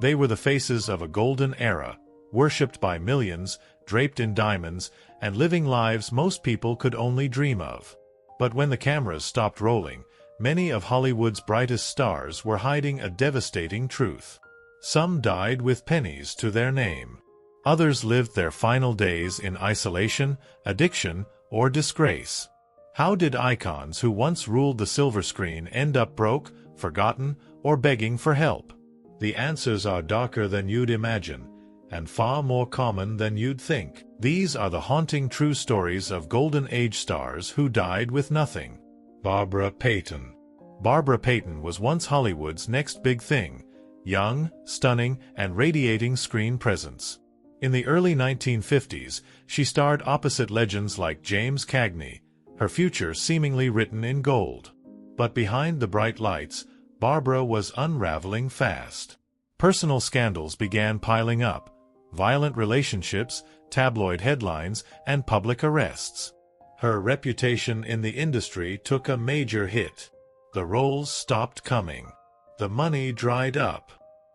They were the faces of a golden era, worshipped by millions, draped in diamonds, and living lives most people could only dream of. But when the cameras stopped rolling, many of Hollywood's brightest stars were hiding a devastating truth. Some died with pennies to their name. Others lived their final days in isolation, addiction, or disgrace. How did icons who once ruled the silver screen end up broke, forgotten, or begging for help? The answers are darker than you'd imagine, and far more common than you'd think. These are the haunting true stories of Golden Age stars who died with nothing. Barbara Payton. Barbara Payton was once Hollywood's next big thing, young, stunning, and radiating screen presence. In the early 1950s, she starred opposite legends like James Cagney, her future seemingly written in gold. But behind the bright lights, Barbara was unraveling fast. Personal scandals began piling up, violent relationships, tabloid headlines, and public arrests. Her reputation in the industry took a major hit. The roles stopped coming. The money dried up.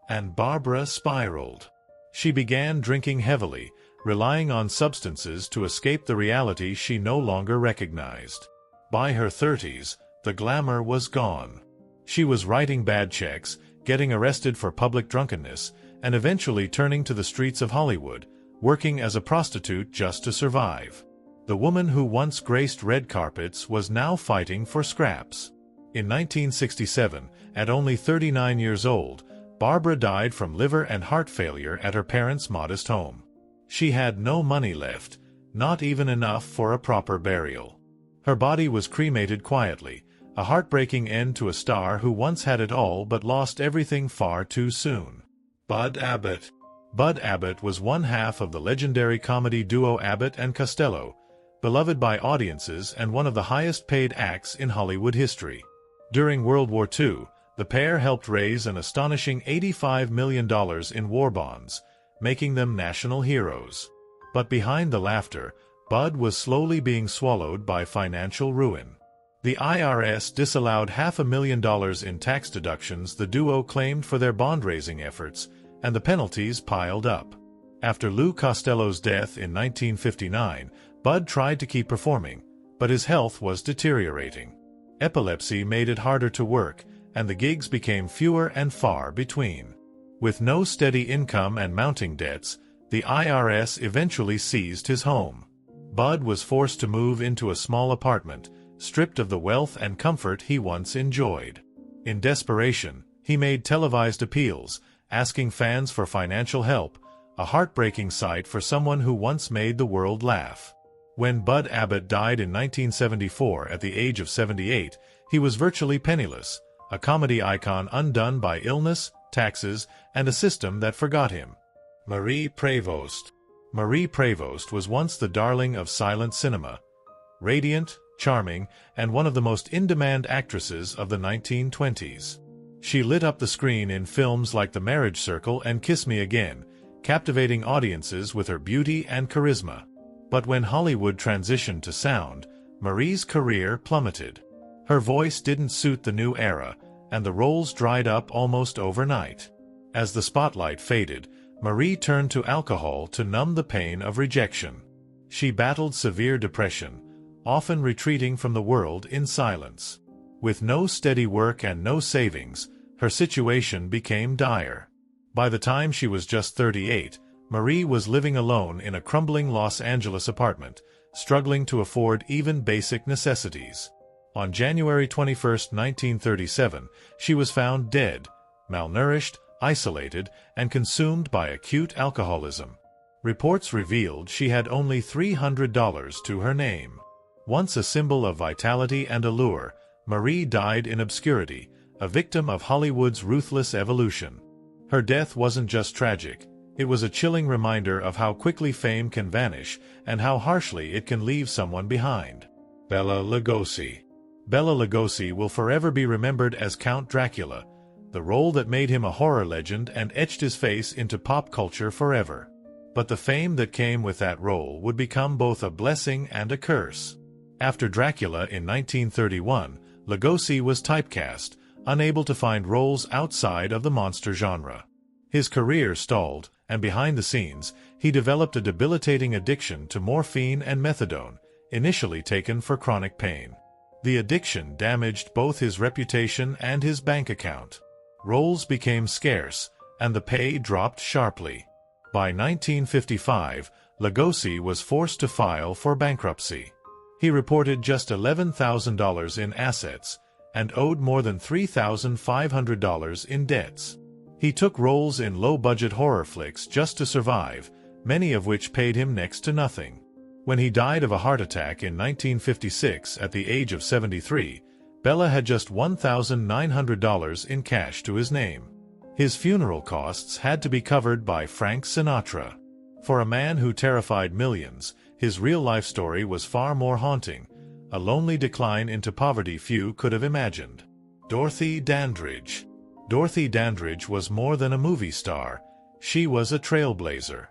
And Barbara spiraled. She began drinking heavily, relying on substances to escape the reality she no longer recognized. By her 30s, the glamour was gone. She was writing bad checks, getting arrested for public drunkenness, and eventually turning to the streets of Hollywood, working as a prostitute just to survive. The woman who once graced red carpets was now fighting for scraps. In 1967, at only 39 years old, Barbara died from liver and heart failure at her parents' modest home. She had no money left, not even enough for a proper burial. Her body was cremated quietly, a heartbreaking end to a star who once had it all but lost everything far too soon. Bud Abbott. Bud Abbott was one half of the legendary comedy duo Abbott and Costello, beloved by audiences and one of the highest-paid acts in Hollywood history. During World War II, the pair helped raise an astonishing $85 million in war bonds, making them national heroes. But behind the laughter, Bud was slowly being swallowed by financial ruin. The IRS disallowed $500,000 in tax deductions the duo claimed for their bond-raising efforts, and the penalties piled up. After Lou Costello's death in 1959, Bud tried to keep performing, but his health was deteriorating. Epilepsy made it harder to work, and the gigs became fewer and far between. With no steady income and mounting debts, the IRS eventually seized his home. Bud was forced to move into a small apartment, stripped of the wealth and comfort he once enjoyed. In desperation, he made televised appeals, asking fans for financial help, a heartbreaking sight for someone who once made the world laugh. When Bud Abbott died in 1974 at the age of 78, he was virtually penniless, a comedy icon undone by illness, taxes, and a system that forgot him. Marie Prevost. Marie Prevost was once the darling of silent cinema, radiant, charming, and one of the most in-demand actresses of the 1920s. She lit up the screen in films like The Marriage Circle and Kiss Me Again, captivating audiences with her beauty and charisma. But when Hollywood transitioned to sound, Marie's career plummeted. Her voice didn't suit the new era, and the roles dried up almost overnight. As the spotlight faded, Marie turned to alcohol to numb the pain of rejection. She battled severe depression, often retreating from the world in silence. With no steady work and no savings, her situation became dire. By the time she was just 38, Marie was living alone in a crumbling Los Angeles apartment, struggling to afford even basic necessities. On January 21, 1937, she was found dead, malnourished, isolated, and consumed by acute alcoholism. Reports revealed she had only $300 to her name. Once a symbol of vitality and allure, Marie died in obscurity, a victim of Hollywood's ruthless evolution. Her death wasn't just tragic, it was a chilling reminder of how quickly fame can vanish and how harshly it can leave someone behind. Bela Lugosi. Bela Lugosi will forever be remembered as Count Dracula, the role that made him a horror legend and etched his face into pop culture forever. But the fame that came with that role would become both a blessing and a curse. After Dracula in 1931, Lugosi was typecast, unable to find roles outside of the monster genre. His career stalled, and behind the scenes, he developed a debilitating addiction to morphine and methadone, initially taken for chronic pain. The addiction damaged both his reputation and his bank account. Roles became scarce, and the pay dropped sharply. By 1955, Lugosi was forced to file for bankruptcy. He reported just $11,000 in assets, and owed more than $3,500 in debts. He took roles in low-budget horror flicks just to survive, many of which paid him next to nothing. When he died of a heart attack in 1956 at the age of 73, Bella had just $1,900 in cash to his name. His funeral costs had to be covered by Frank Sinatra. For a man who terrified millions, his real-life story was far more haunting, a lonely decline into poverty few could have imagined. Dorothy Dandridge. Dorothy Dandridge was more than a movie star. She was a trailblazer.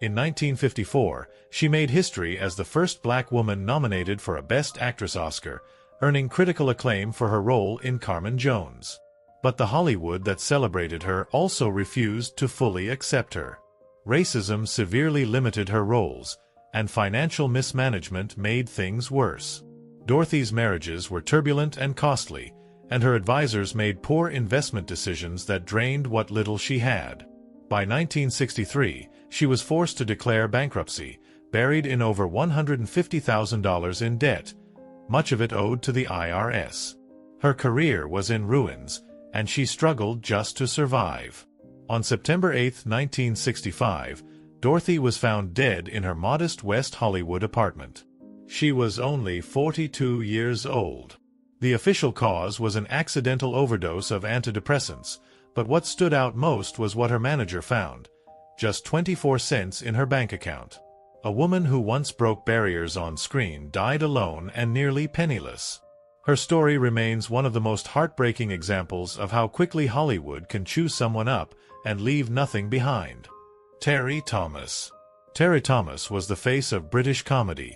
In 1954, she made history as the first black woman nominated for a Best Actress Oscar, earning critical acclaim for her role in Carmen Jones. But the Hollywood that celebrated her also refused to fully accept her. Racism severely limited her roles, and financial mismanagement made things worse. Dorothy's marriages were turbulent and costly, and her advisors made poor investment decisions that drained what little she had. By 1963, she was forced to declare bankruptcy, buried in over $150,000 in debt, much of it owed to the IRS. Her career was in ruins, and she struggled just to survive. On September 8, 1965, Dorothy was found dead in her modest West Hollywood apartment. She was only 42 years old. The official cause was an accidental overdose of antidepressants, but what stood out most was what her manager found: just 24 cents in her bank account. A woman who once broke barriers on screen died alone and nearly penniless. Her story remains one of the most heartbreaking examples of how quickly Hollywood can chew someone up and leave nothing behind. Terry Thomas. Terry Thomas was the face of British comedy.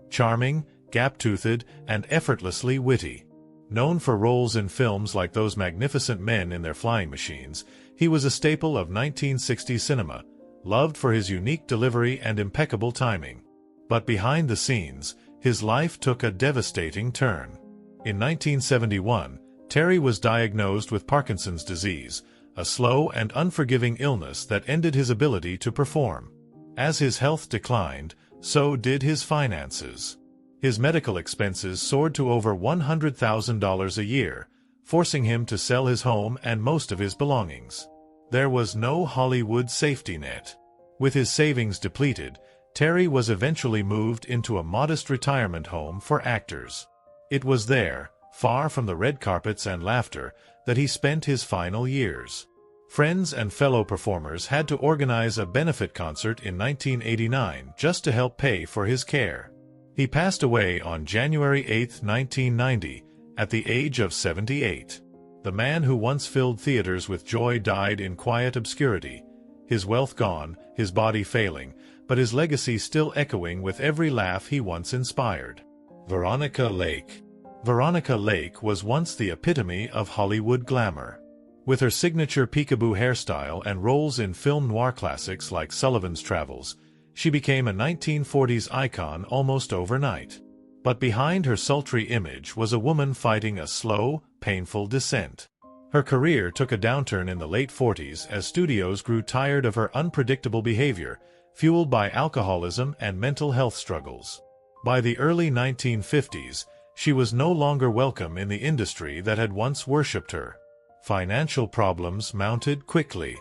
Charming, gap-toothed, and effortlessly witty. Known for roles in films like Those Magnificent Men in Their Flying Machines, he was a staple of 1960s cinema, loved for his unique delivery and impeccable timing. But behind the scenes, his life took a devastating turn. In 1971, Terry was diagnosed with Parkinson's disease, a slow and unforgiving illness that ended his ability to perform. As his health declined, so did his finances. His medical expenses soared to over $100,000 a year, forcing him to sell his home and most of his belongings. There was no Hollywood safety net. With his savings depleted, Terry was eventually moved into a modest retirement home for actors. It was there, far from the red carpets and laughter, that he spent his final years. Friends and fellow performers had to organize a benefit concert in 1989 just to help pay for his care. He passed away on January 8, 1990, at the age of 78. The man who once filled theaters with joy died in quiet obscurity, his wealth gone, his body failing, but his legacy still echoing with every laugh he once inspired. Veronica Lake. Veronica Lake was once the epitome of Hollywood glamour. With her signature peekaboo hairstyle and roles in film noir classics like Sullivan's Travels, she became a 1940s icon almost overnight. But behind her sultry image was a woman fighting a slow, painful descent. Her career took a downturn in the late 40s as studios grew tired of her unpredictable behavior, fueled by alcoholism and mental health struggles. By the early 1950s, she was no longer welcome in the industry that had once worshipped her. Financial problems mounted quickly.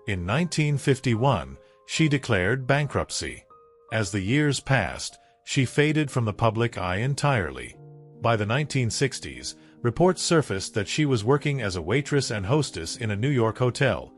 In 1951, she declared bankruptcy. As the years passed, she faded from the public eye entirely. By the 1960s, reports surfaced that she was working as a waitress and hostess in a New York hotel,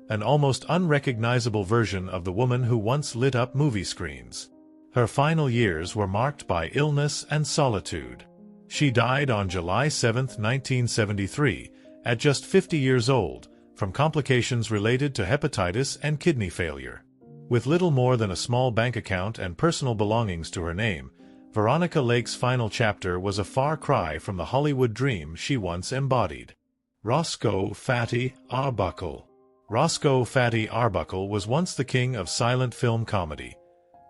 an almost unrecognizable version of the woman who once lit up movie screens. Her final years were marked by illness and solitude. She died on July 7, 1973, at just 50 years old, from complications related to hepatitis and kidney failure. With little more than a small bank account and personal belongings to her name, Veronica Lake's final chapter was a far cry from the Hollywood dream she once embodied. Roscoe Fatty Arbuckle. Roscoe "Fatty" Arbuckle was once the king of silent film comedy,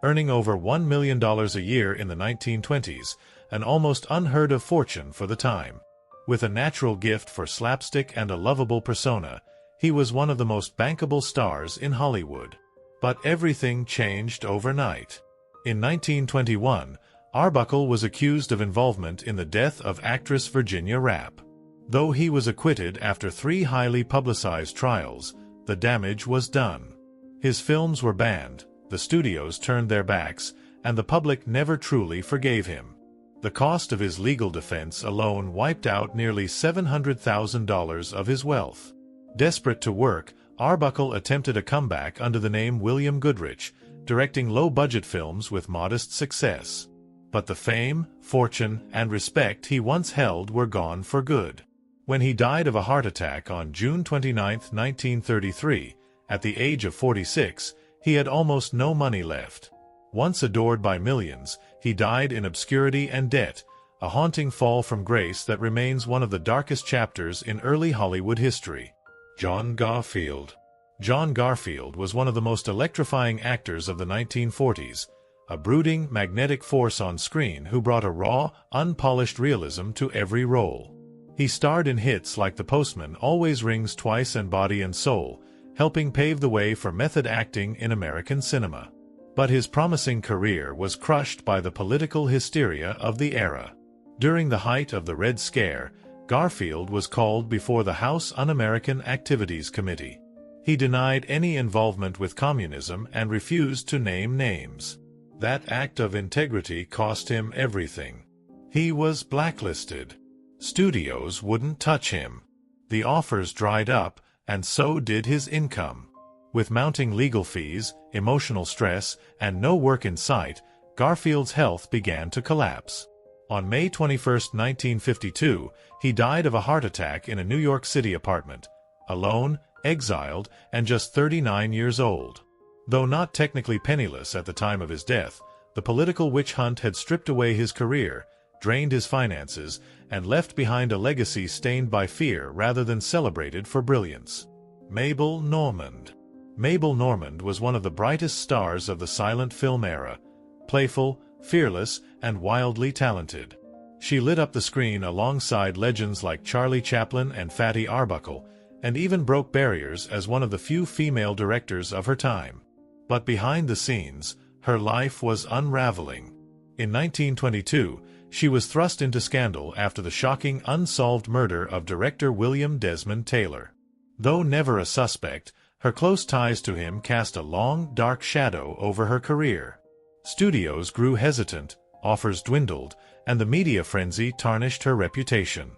earning over $1 million a year in the 1920s, an almost unheard-of fortune for the time. With a natural gift for slapstick and a lovable persona, he was one of the most bankable stars in Hollywood. But everything changed overnight. In 1921, Arbuckle was accused of involvement in the death of actress Virginia Rappe. Though he was acquitted after 3 highly publicized trials, the damage was done. His films were banned, the studios turned their backs, and the public never truly forgave him. The cost of his legal defense alone wiped out nearly $700,000 of his wealth. Desperate to work, Arbuckle attempted a comeback under the name William Goodrich, directing low-budget films with modest success. But the fame, fortune, and respect he once held were gone for good. When he died of a heart attack on June 29, 1933, at the age of 46, he had almost no money left. Once adored by millions, he died in obscurity and debt, a haunting fall from grace that remains one of the darkest chapters in early Hollywood history. John Garfield. John Garfield was one of the most electrifying actors of the 1940s, a brooding, magnetic force on screen who brought a raw, unpolished realism to every role. He starred in hits like The Postman Always Rings Twice and Body and Soul, helping pave the way for method acting in American cinema. But his promising career was crushed by the political hysteria of the era. During the height of the Red Scare, Garfield was called before the House Un-American Activities Committee. He denied any involvement with communism and refused to name names. That act of integrity cost him everything. He was blacklisted. Studios wouldn't touch him. The offers dried up, and so did his income. With mounting legal fees, emotional stress, and no work in sight, Garfield's health began to collapse. On May 21, 1952, he died of a heart attack in a New York City apartment, alone, exiled, and just 39 years old. Though not technically penniless at the time of his death, the political witch hunt had stripped away his career, drained his finances, and left behind a legacy stained by fear rather than celebrated for brilliance. Mabel Normand. Mabel Normand was one of the brightest stars of the silent film era, playful, fearless, and wildly talented. She lit up the screen alongside legends like Charlie Chaplin and Fatty Arbuckle, and even broke barriers as one of the few female directors of her time. But behind the scenes, her life was unraveling. In 1922, she was thrust into scandal after the shocking unsolved murder of director William Desmond Taylor. Though never a suspect, her close ties to him cast a long, dark shadow over her career. Studios grew hesitant, offers dwindled, and the media frenzy tarnished her reputation.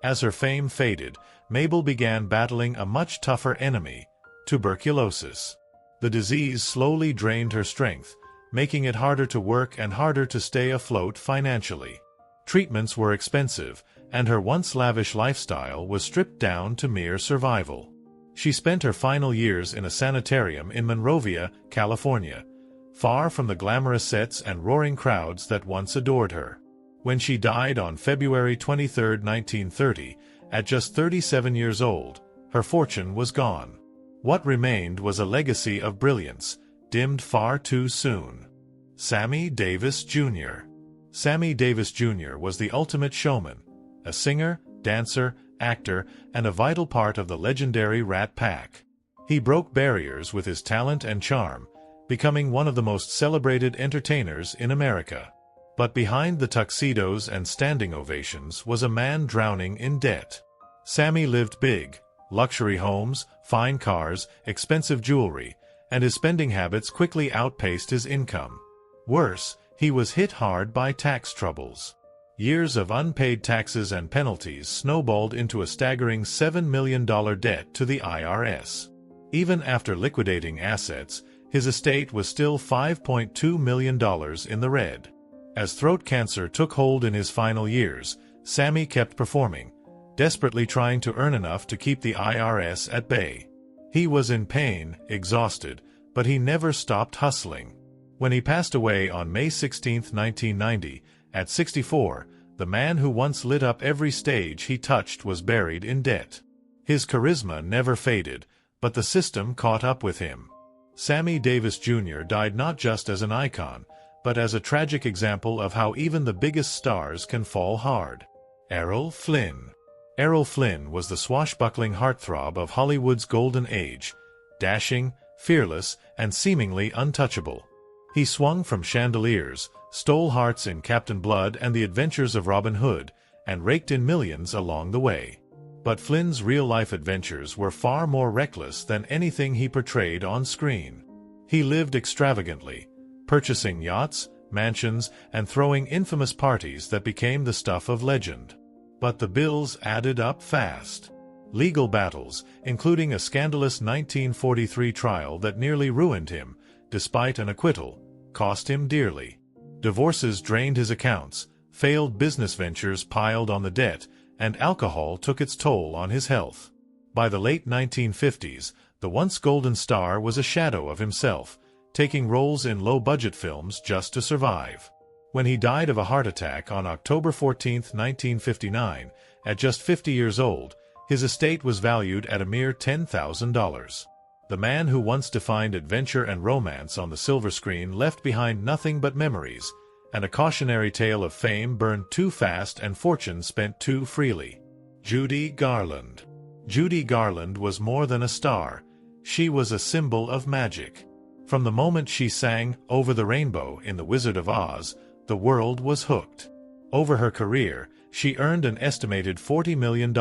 As her fame faded, Mabel began battling a much tougher enemy, tuberculosis. The disease slowly drained her strength, making it harder to work and harder to stay afloat financially. Treatments were expensive, and her once lavish lifestyle was stripped down to mere survival. She spent her final years in a sanitarium in Monrovia, California, far from the glamorous sets and roaring crowds that once adored her. When she died on February 23, 1930, at just 37 years old, her fortune was gone. What remained was a legacy of brilliance, dimmed far too soon. Sammy Davis Jr. Sammy Davis Jr. was the ultimate showman, a singer, dancer, actor, and a vital part of the legendary Rat Pack. He broke barriers with his talent and charm, becoming one of the most celebrated entertainers in America. But behind the tuxedos and standing ovations was a man drowning in debt. Sammy lived big: luxury homes, fine cars, expensive jewelry, and his spending habits quickly outpaced his income. Worse, he was hit hard by tax troubles. Years of unpaid taxes and penalties snowballed into a staggering $7 million debt to the IRS. Even after liquidating assets, his estate was still $5.2 million in the red. As throat cancer took hold in his final years, Sammy kept performing, desperately trying to earn enough to keep the IRS at bay. He was in pain, exhausted, but he never stopped hustling. When he passed away on May 16, 1990, at 64, the man who once lit up every stage he touched was buried in debt. His charisma never faded, but the system caught up with him. Sammy Davis Jr. died not just as an icon, but as a tragic example of how even the biggest stars can fall hard. Errol Flynn. Errol Flynn was the swashbuckling heartthrob of Hollywood's golden age, dashing, fearless, and seemingly untouchable. He swung from chandeliers, stole hearts in Captain Blood and the Adventures of Robin Hood, and raked in millions along the way. But Flynn's real-life adventures were far more reckless than anything he portrayed on screen. He lived extravagantly, purchasing yachts, mansions, and throwing infamous parties that became the stuff of legend. But the bills added up fast. Legal battles, including a scandalous 1943 trial that nearly ruined him, despite an acquittal, cost him dearly. Divorces drained his accounts, failed business ventures piled on the debt, and alcohol took its toll on his health. By the late 1950s, the once golden star was a shadow of himself, taking roles in low-budget films just to survive. When he died of a heart attack on October 14, 1959, at just 50 years old, his estate was valued at a mere $10,000. The man who once defined adventure and romance on the silver screen left behind nothing but memories, and a cautionary tale of fame burned too fast and fortune spent too freely. Judy Garland. Judy Garland was more than a star. She was a symbol of magic. From the moment she sang "Over the Rainbow" in The Wizard of Oz, the world was hooked. Over her career, she earned an estimated $40 million,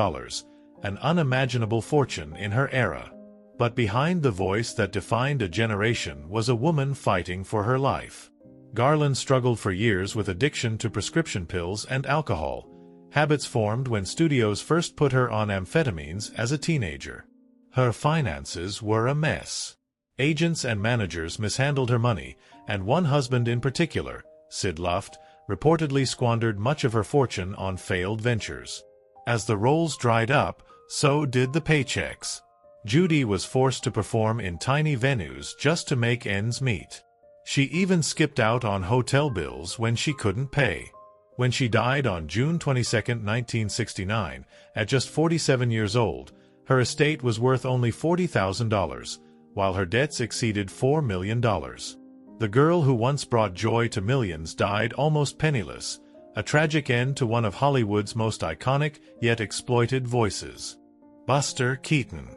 an unimaginable fortune in her era. But behind the voice that defined a generation was a woman fighting for her life. Garland struggled for years with addiction to prescription pills and alcohol, habits formed when studios first put her on amphetamines as a teenager. Her finances were a mess. Agents and managers mishandled her money, and one husband in particular, Sid Luft, reportedly squandered much of her fortune on failed ventures. As the roles dried up, so did the paychecks. Judy was forced to perform in tiny venues just to make ends meet. She even skipped out on hotel bills when she couldn't pay. When she died on June 22, 1969, at just 47 years old, her estate was worth only $40,000, while her debts exceeded $4 million. The girl who once brought joy to millions died almost penniless, a tragic end to one of Hollywood's most iconic yet exploited voices. Buster Keaton.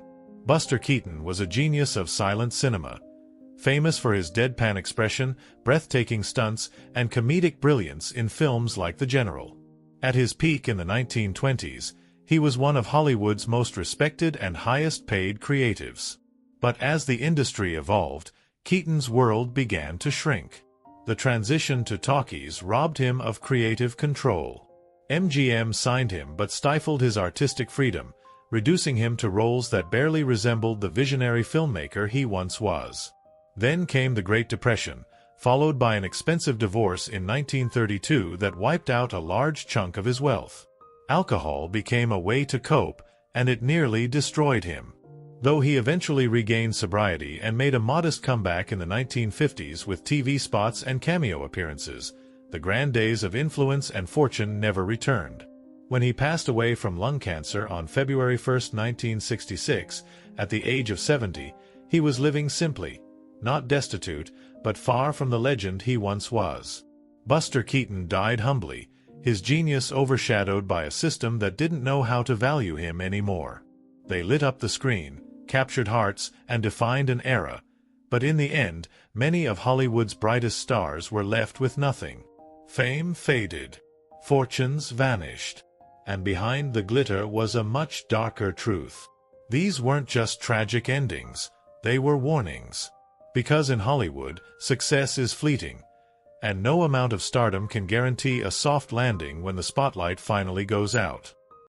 Buster Keaton was a genius of silent cinema, famous for his deadpan expression, breathtaking stunts, and comedic brilliance in films like The General. At his peak in the 1920s, he was one of Hollywood's most respected and highest-paid creatives. But as the industry evolved, Keaton's world began to shrink. The transition to talkies robbed him of creative control. MGM signed him but stifled his artistic freedom, reducing him to roles that barely resembled the visionary filmmaker he once was. Then came the Great Depression, followed by an expensive divorce in 1932 that wiped out a large chunk of his wealth. Alcohol became a way to cope, and it nearly destroyed him. Though he eventually regained sobriety and made a modest comeback in the 1950s with TV spots and cameo appearances, the grand days of influence and fortune never returned. When he passed away from lung cancer on February 1, 1966, at the age of 70, he was living simply, not destitute, but far from the legend he once was. Buster Keaton died humbly, his genius overshadowed by a system that didn't know how to value him anymore. They lit up the screen, captured hearts, and defined an era, but in the end, many of Hollywood's brightest stars were left with nothing. Fame faded, fortunes vanished, and behind the glitter was a much darker truth. These weren't just tragic endings, they were warnings. Because in Hollywood, success is fleeting, and no amount of stardom can guarantee a soft landing when the spotlight finally goes out.